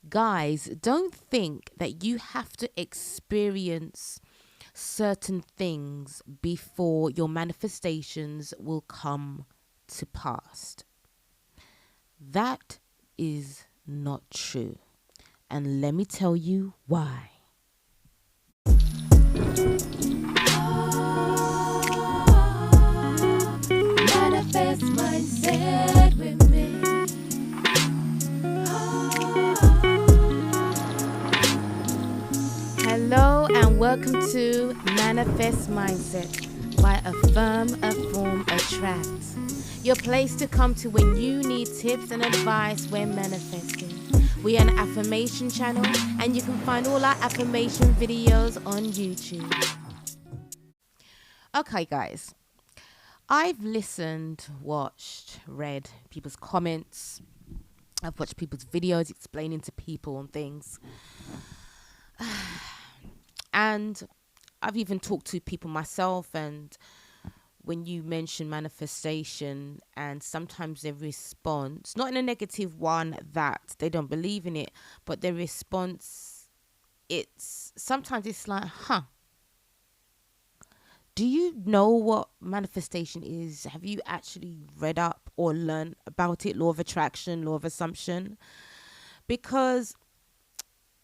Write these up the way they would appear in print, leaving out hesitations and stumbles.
Guys, don't think that you have to experience certain things before your manifestations will come to pass. That is not true. And let me tell you why. Manifest mindset with me. Hello and welcome to Manifest Mindset by Affirm Afform Attract. Your place to come to when you need tips and advice when manifesting. We are an affirmation channel and you can find all our affirmation videos on YouTube. Okay guys, I've listened, watched, read people's comments. I've watched people's videos explaining to people and things. And I've even talked to people myself, and when you mention manifestation and sometimes their response, not in a negative one that they don't believe in it, but their response, sometimes it's like, do you know what manifestation is? Have you actually read up or learned about it? Law of attraction, law of assumption? Because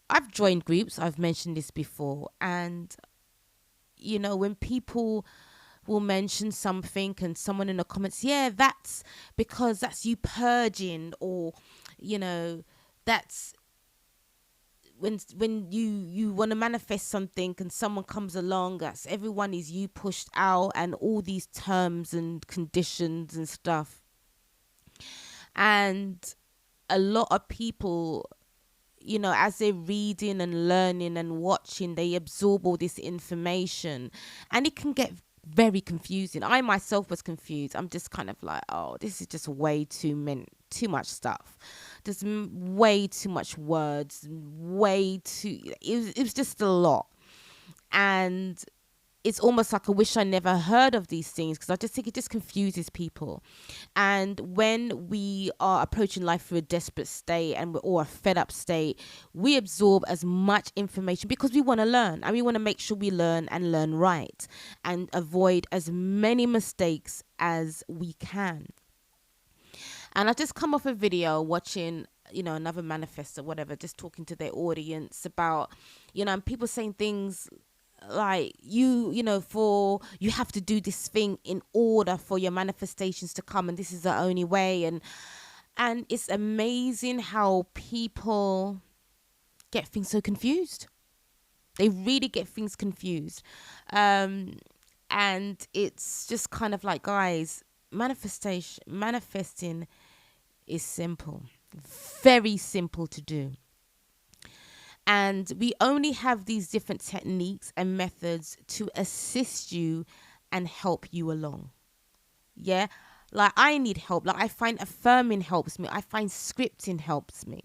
I've joined groups, I've mentioned this before, and when people will mention something and someone in the comments, yeah, that's because that's you purging, or that's when you want to manifest something and someone comes along, that's everyone is you pushed out, and all these terms and conditions and stuff. And a lot of people, as they're reading and learning and watching, they absorb all this information, and it can get very confusing. I myself was confused. I'm just kind of like, oh, this is just way too much stuff. There's way too much words, it was just a lot. And it's almost like I wish I never heard of these things, because I just think it just confuses people. And when we are approaching life through a desperate state or a fed up state, we absorb as much information because we want to learn, and we want to make sure we learn and learn right and avoid as many mistakes as we can. And I just come off a video watching another manifestor, whatever, just talking to their audience about and people saying things like for you have to do this thing in order for your manifestations to come, and this is the only way. And it's amazing how people get things so confused. They really get things confused. And it's just kind of like, guys, manifesting is simple, very simple to do. And we only have these different techniques and methods to assist you and help you along. Yeah. Like, I need help. Like, I find affirming helps me. I find scripting helps me.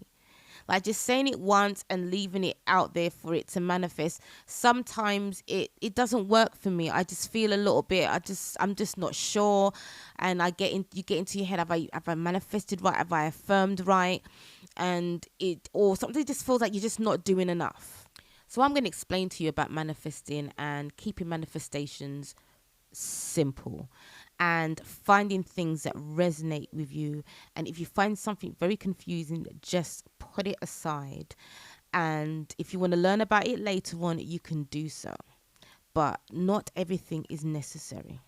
Like, just saying it once and leaving it out there for it to manifest. Sometimes it doesn't work for me. I just feel a little bit, I'm just not sure. And you get into your head, have I manifested right? Have I affirmed right? And or something just feels like you're just not doing enough. So I'm going to explain to you about manifesting and keeping manifestations simple and finding things that resonate with you. And if you find something very confusing, just put it aside. And if you want to learn about it later on, you can do so. But not everything is necessary.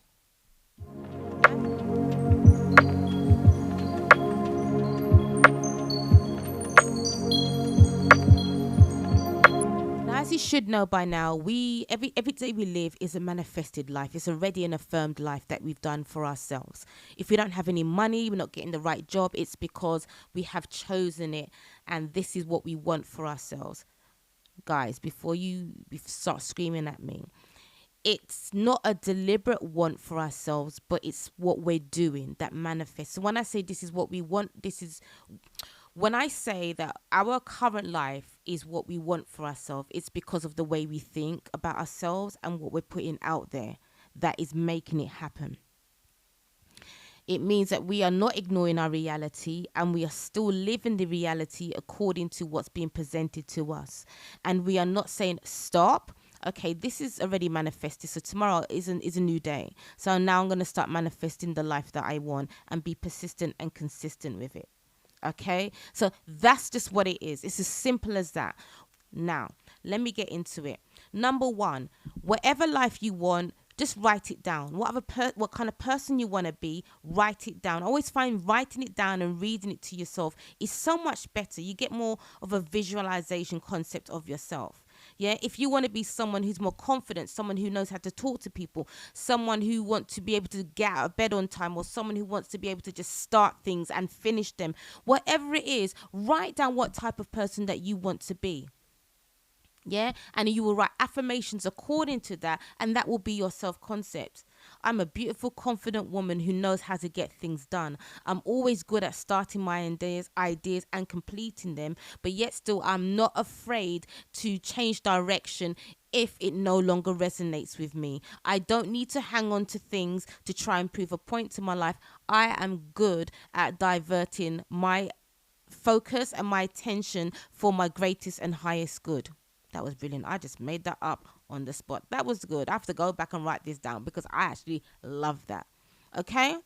As you should know by now, every day we live is a manifested life. It's already an affirmed life that we've done for ourselves. If we don't have any money, we're not getting the right job, it's because we have chosen it, and this is what we want for ourselves. Guys, before you start screaming at me, it's not a deliberate want for ourselves, but it's what we're doing that manifests. So when I say this is what we want, when I say that our current life is what we want for ourselves, it's because of the way we think about ourselves and what we're putting out there that is making it happen. It means that we are not ignoring our reality and we are still living the reality according to what's being presented to us. And we are not saying, stop. Okay, this is already manifested. So tomorrow is a new day. So now I'm going to start manifesting the life that I want and be persistent and consistent with it. Okay, so that's just what it is. It's as simple as that. Now, let me get into it. Number one, whatever life you want, just write it down. What kind of person you want to be, write it down. I always find writing it down and reading it to yourself is so much better. You get more of a visualization concept of yourself. Yeah, if you want to be someone who's more confident, someone who knows how to talk to people, someone who wants to be able to get out of bed on time, or someone who wants to be able to just start things and finish them, whatever it is, write down what type of person that you want to be. Yeah, and you will write affirmations according to that, and that will be your self concept. I'm a beautiful, confident woman who knows how to get things done. I'm always good at starting my ideas and completing them, but yet still I'm not afraid to change direction if it no longer resonates with me. I don't need to hang on to things to try and prove a point to my life. I am good at diverting my focus and my attention for my greatest and highest good. That was brilliant. I just made that up on the spot. That was good. I have to go back and write this down because I actually love that. Okay?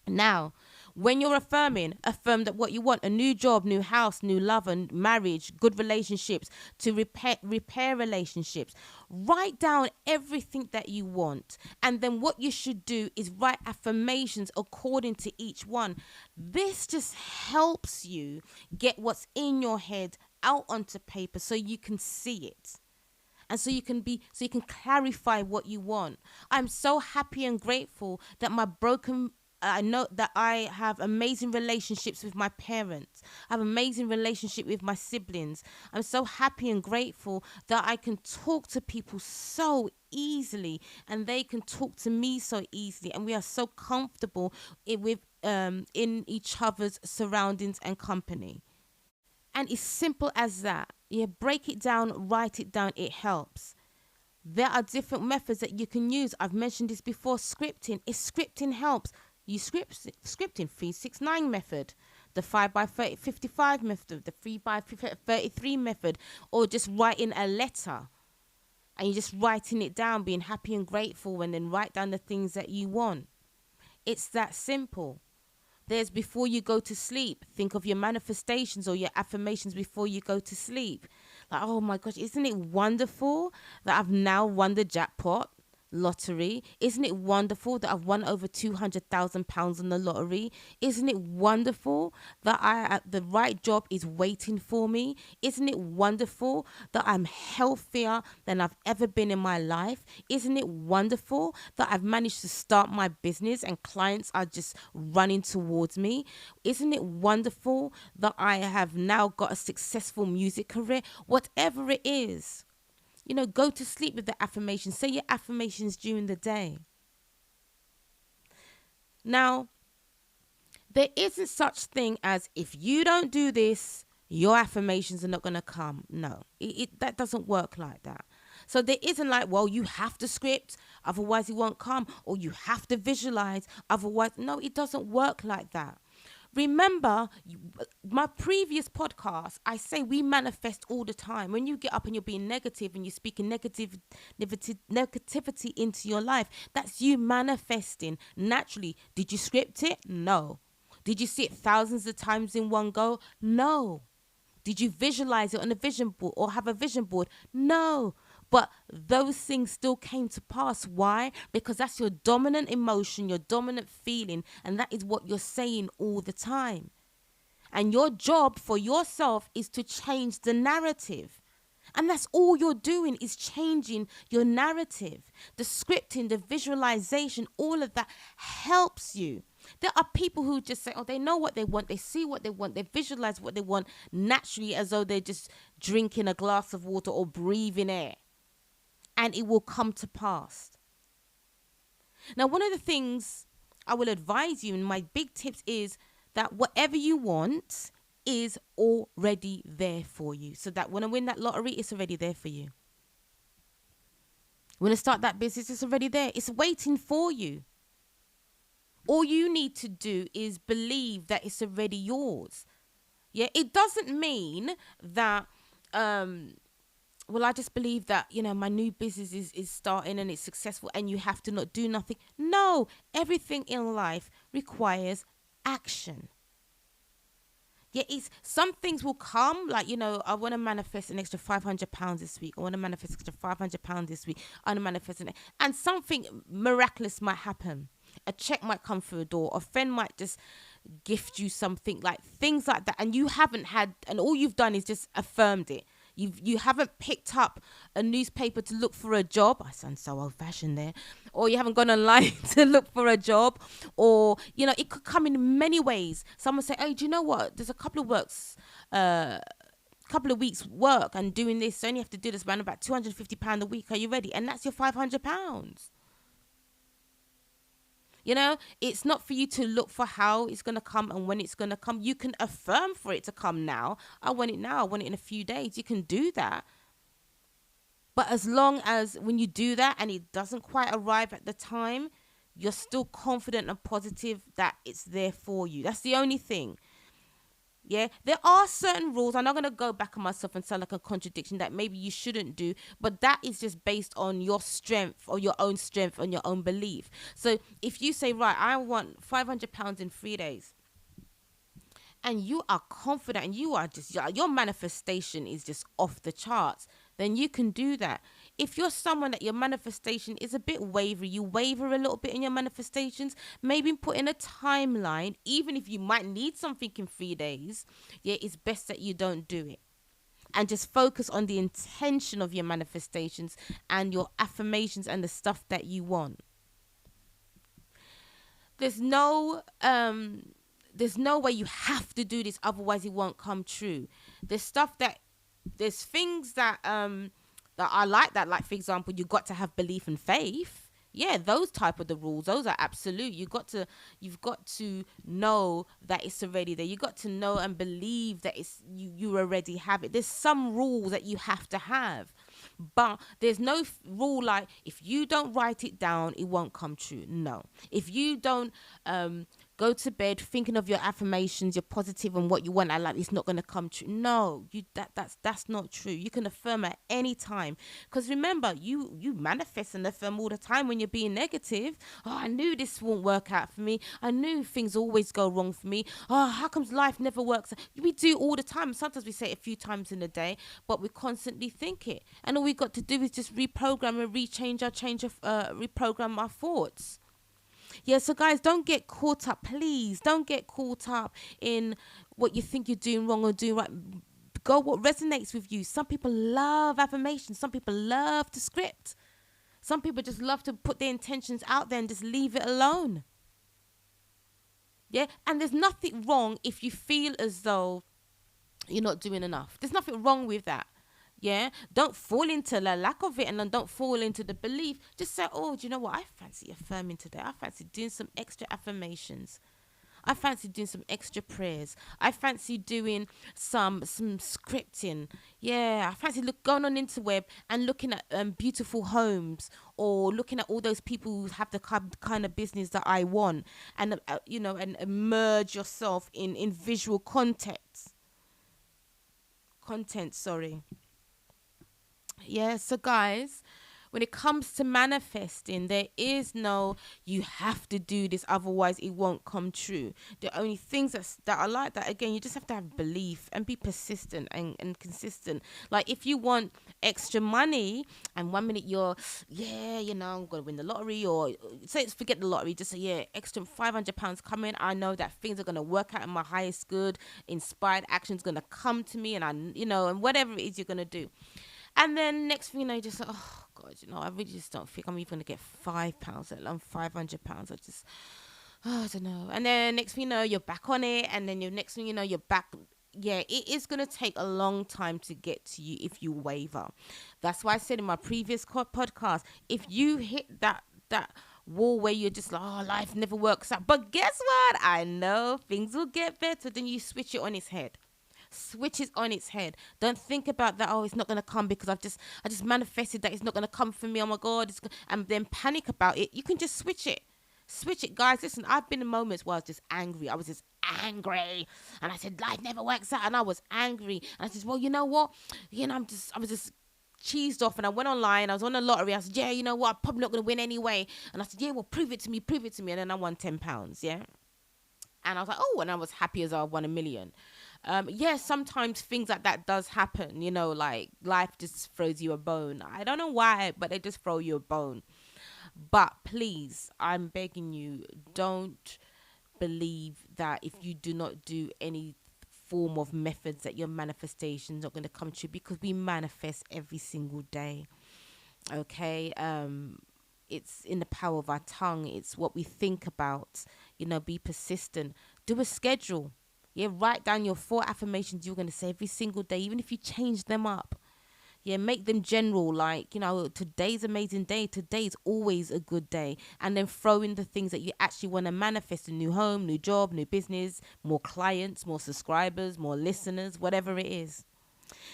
Now, when you're affirming, affirm that what you want, a new job, new house, new love and marriage, good relationships, to repair relationships. Write down everything that you want. And then what you should do is write affirmations according to each one. This just helps you get what's in your head out onto paper so you can see it. And so you can clarify what you want. I'm so happy and grateful that I know that I have amazing relationships with my parents. I have amazing relationship with my siblings. I'm so happy and grateful that I can talk to people so easily and they can talk to me so easily, and we are so comfortable in each other's surroundings and company. And it's simple as that. Yeah, break it down, write it down, it helps. There are different methods that you can use. I've mentioned this before, scripting. If scripting helps, you scripting 369 method, the 5 by 30, 55 method, the 3 by 33 method, or just writing a letter and you're just writing it down, being happy and grateful, and then write down the things that you want. It's that simple. There's before you go to sleep. Think of your manifestations or your affirmations before you go to sleep. Like, oh my gosh, isn't it wonderful that I've now won the jackpot lottery? Isn't it wonderful that I've won over £200,000 in the lottery? Isn't it wonderful that the right job is waiting for me? Isn't it wonderful that I'm healthier than I've ever been in my life? Isn't it wonderful that I've managed to start my business and clients are just running towards me? Isn't it wonderful that I have now got a successful music career? Whatever it is. Go to sleep with the affirmations. Say your affirmations during the day. Now, there isn't such thing as if you don't do this, your affirmations are not going to come. No, that doesn't work like that. So there isn't like, well, you have to script, otherwise it won't come, or you have to visualize, otherwise. No, it doesn't work like that. Remember, my previous podcast, I say we manifest all the time. When you get up and you're being negative and you're speaking negativity into your life, that's you manifesting naturally. Did you script it? No. Did you see it thousands of times in one go? No. Did you visualize it on a vision board or have a vision board? No. But those things still came to pass. Why? Because that's your dominant emotion, your dominant feeling, and that is what you're saying all the time. And your job for yourself is to change the narrative. And that's all you're doing is changing your narrative. The scripting, the visualization, all of that helps you. There are people who just say, oh, they know what they want. They see what they want. They visualize what they want naturally as though they're just drinking a glass of water or breathing air. And it will come to pass. Now, one of the things I will advise you, and my big tips is that whatever you want is already there for you. So that when I win that lottery, it's already there for you. When I start that business, it's already there. It's waiting for you. All you need to do is believe that it's already yours. Yeah, it doesn't mean that well, I just believe that, my new business is starting and it's successful and you have to not do nothing. No, everything in life requires action. Yeah, it's some things will come, like, I want to manifest an extra £500 this week. I want to manifest extra £500 this week. I want to manifest and something miraculous might happen. A check might come through a door. A friend might just gift you something, like things like that, and you haven't had, and all you've done is just affirmed it. You haven't picked up a newspaper to look for a job. I sound so old fashioned there. Or you haven't gone online to look for a job. Or, it could come in many ways. Someone say, oh, do you know what? There's a couple of weeks work and doing this. So you only have to do this around about £250 a week. Are you ready? And that's your £500. It's not for you to look for how it's going to come and when it's going to come. You can affirm for it to come now. I want it now. I want it in a few days. You can do that. But as long as when you do that and it doesn't quite arrive at the time, you're still confident and positive that it's there for you. That's the only thing. Yeah, there are certain rules. I'm not going to go back on myself and sound like a contradiction that maybe you shouldn't do, but that is just based on your strength or your own strength and your own belief. So if you say, right, I want £500 in 3 days, and you are confident and you are just, your manifestation is just off the charts, then you can do that. If you're someone that your manifestation is a bit wavery, you waver a little bit in your manifestations, maybe put in a timeline, even if you might need something in 3 days, yeah, it's best that you don't do it. And just focus on the intention of your manifestations and your affirmations and the stuff that you want. There's no way you have to do this, otherwise it won't come true. There's things that are like that. Like, for example, you got to have belief and faith. Yeah, those type of the rules, those are absolute. You've got to know that it's already there. You got to know and believe that you already have it. There's some rules that you have to have. But there's no rule like, if you don't write it down, it won't come true. No. If you don't go to bed thinking of your affirmations, you're positive on what you want, and like, it's not going to come true. No, that's not true. You can affirm at any time, because remember, you manifest and affirm all the time when you're being negative. Oh, I knew this won't work out for me. I knew things always go wrong for me. Oh, how comes life never works? We do all the time. Sometimes we say it a few times in a day, but we constantly think it, and all we got to do is just reprogram and reprogram our thoughts. Yeah, so guys, don't get caught up. Please don't get caught up in what you think you're doing wrong or doing right. Go what resonates with you. Some people love affirmations. Some people love to script. Some people just love to put their intentions out there and just leave it alone. Yeah, and there's nothing wrong if you feel as though you're not doing enough. There's nothing wrong with that. Yeah, don't fall into the lack of it, and then don't fall into the belief. Just say, oh, do you know what? I fancy affirming today. I fancy doing some extra affirmations. I fancy doing some extra prayers. I fancy doing some scripting. Yeah, I fancy going on interweb and looking at beautiful homes, or looking at all those people who have the kind of business that I want, and and immerse yourself in visual content. Sorry. Yeah, so guys, when it comes to manifesting, there is no, you have to do this, otherwise it won't come true. The only things that are like that, again, you just have to have belief and be persistent and consistent. Like, if you want extra money and 1 minute you're, I'm going to win the lottery, or say, forget the lottery, just say, extra £500 coming. I know that things are going to work out in my highest good, inspired action's going to come to me, and and whatever it is you're going to do. And then next thing you know, you're just like, oh God, I really just don't think I'm even going to get £5, let alone £500. I don't know. And then next thing you know, you're back on it. And then next thing you know, you're back. Yeah, it is going to take a long time to get to you if you waver. That's why I said in my previous podcast, if you hit that wall where you're just like, oh, life never works out. But guess what? I know things will get better. Then you switch it on its head. Switches on its head. Don't think about that. Oh, it's not going to come because I just manifested that it's not going to come for me. Oh my God, and then panic about it. You can just switch it. Switch it, guys. Listen, I've been in moments where I was just angry. I was just angry, and I said life never works out, and I was angry, and I said, well, you know what, I was just cheesed off, and I went online. I was on the lottery. I said, yeah, you know what, I'm probably not gonna win anyway, and I said, yeah, well, prove it to me, and then I won £10. Yeah. And I was like, oh, and I was happy as I won 1,000,000. Yeah, sometimes things like that does happen, like life just throws you a bone. I don't know why, but they just throw you a bone. But please, I'm begging you, don't believe that if you do not do any form of methods that your manifestations are going to come true, because we manifest every single day. Okay. It's in the power of our tongue. It's what we think about. Be persistent. Do a schedule. Yeah, write down your 4 affirmations you're going to say every single day, even if you change them up. Yeah, make them general, like, today's amazing day. Today's always a good day. And then throw in the things that you actually want to manifest: a new home, new job, new business, more clients, more subscribers, more listeners, whatever it is.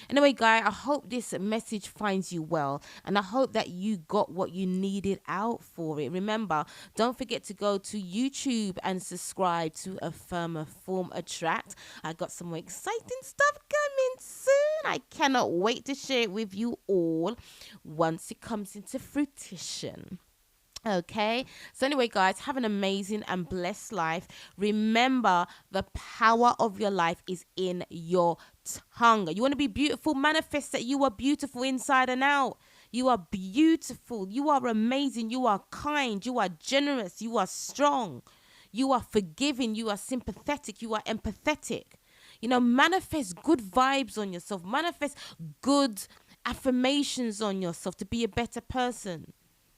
Anyway, guy, I hope this message finds you well, and I hope that you got what you needed out for it. Remember, don't forget to go to YouTube and subscribe to Affirm Afform Attract. I got some more exciting stuff coming soon. I cannot wait to share it with you all once it comes into fruition. Okay. So anyway, guys, have an amazing and blessed life. Remember, the power of your life is in your tongue. You want to be beautiful? Manifest that you are beautiful inside and out. You are beautiful. You are amazing. You are kind. You are generous. You are strong. You are forgiving. You are sympathetic. You are empathetic. Manifest good vibes on yourself. Manifest good affirmations on yourself to be a better person.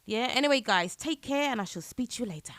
Yeah. Anyway, guys, take care, and I shall speak to you later.